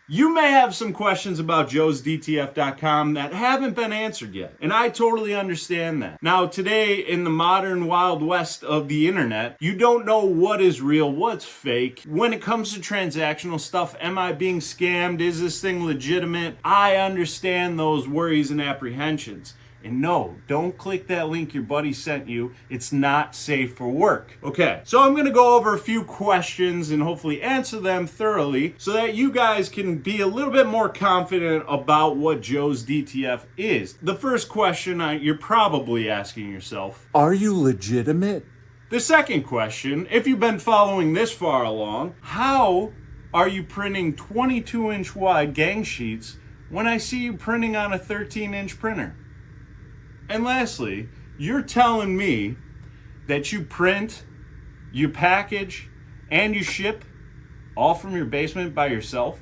You may have some questions about JoesDTF.com that haven't been answered yet, and I totally understand that. Now, today, in the modern Wild West of the internet, you don't know what is real, what's fake. When it comes to transactional stuff, am I being scammed? Is this thing legitimate? I understand those worries and apprehensions. And no, don't click that link your buddy sent you. It's not safe for work. Okay, so I'm gonna go over a few questions and hopefully answer them thoroughly so that you guys can be a little bit more confident about what JoesDTF is. The first question you're probably asking yourself, are you legitimate? The second question, if you've been following this far along, how are you printing 22-inch wide gang sheets when I see you printing on a 13-inch printer? And lastly, you're telling me that you print, you package, and you ship all from your basement by yourself?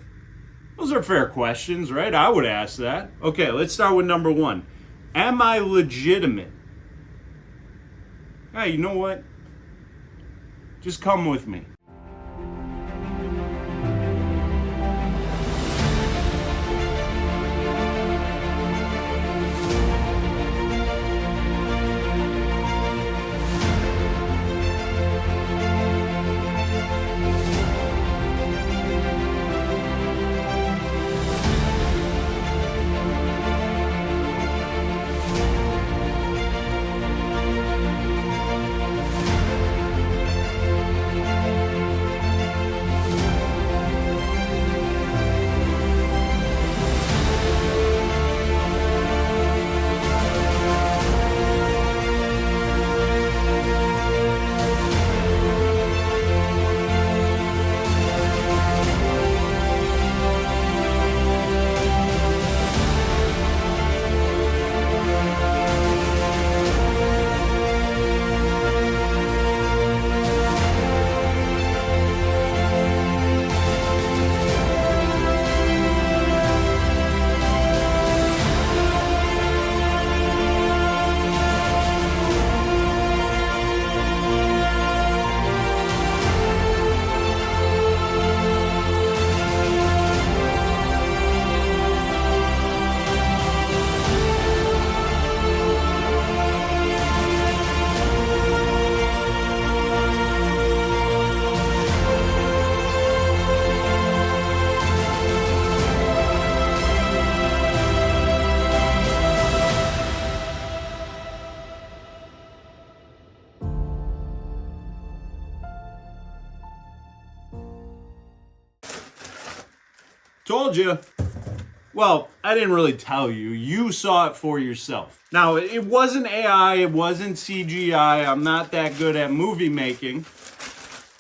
Those are fair questions, right? I would ask that. Okay, let's start with number one. Am I legitimate? Hey, you know what? Just come with me. Told you. Well, I didn't really tell you. You saw it for yourself. Now, it wasn't AI, it wasn't CGI. I'm not that good at movie making.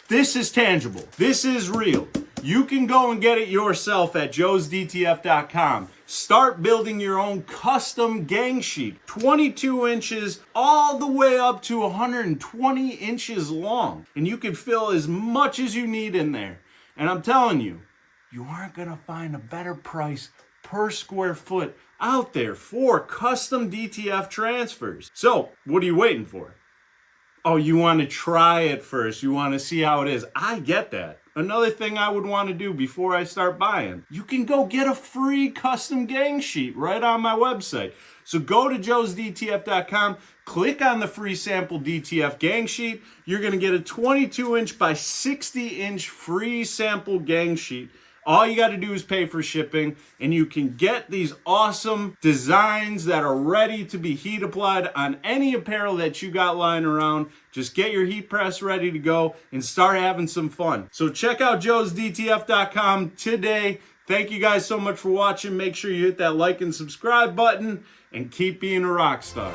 This is tangible. This is real. You can go and get it yourself at JoesDTF.com. Start building your own custom gang sheet. 22 inches all the way up to 120 inches long. And you can fill as much as you need in there. And I'm telling you, you aren't gonna find a better price per square foot out there for custom DTF transfers. So, what are you waiting for? Oh, you want to try it first. You want to see how it is. I get that. Another thing I would want to do before I start buying, you can go get a free custom gang sheet right on my website. So go to JoesDTF.com, click on the free sample DTF gang sheet. You're going to get a 22-inch by 60-inch free sample gang sheet. All you got to do is pay for shipping, and you can get these awesome designs that are ready to be heat applied on any apparel that you got lying around. Just get your heat press ready to go and start having some fun. So check out JoesDTF.com today. Thank you guys so much for watching. Make sure you hit that like and subscribe button and keep being a rock star.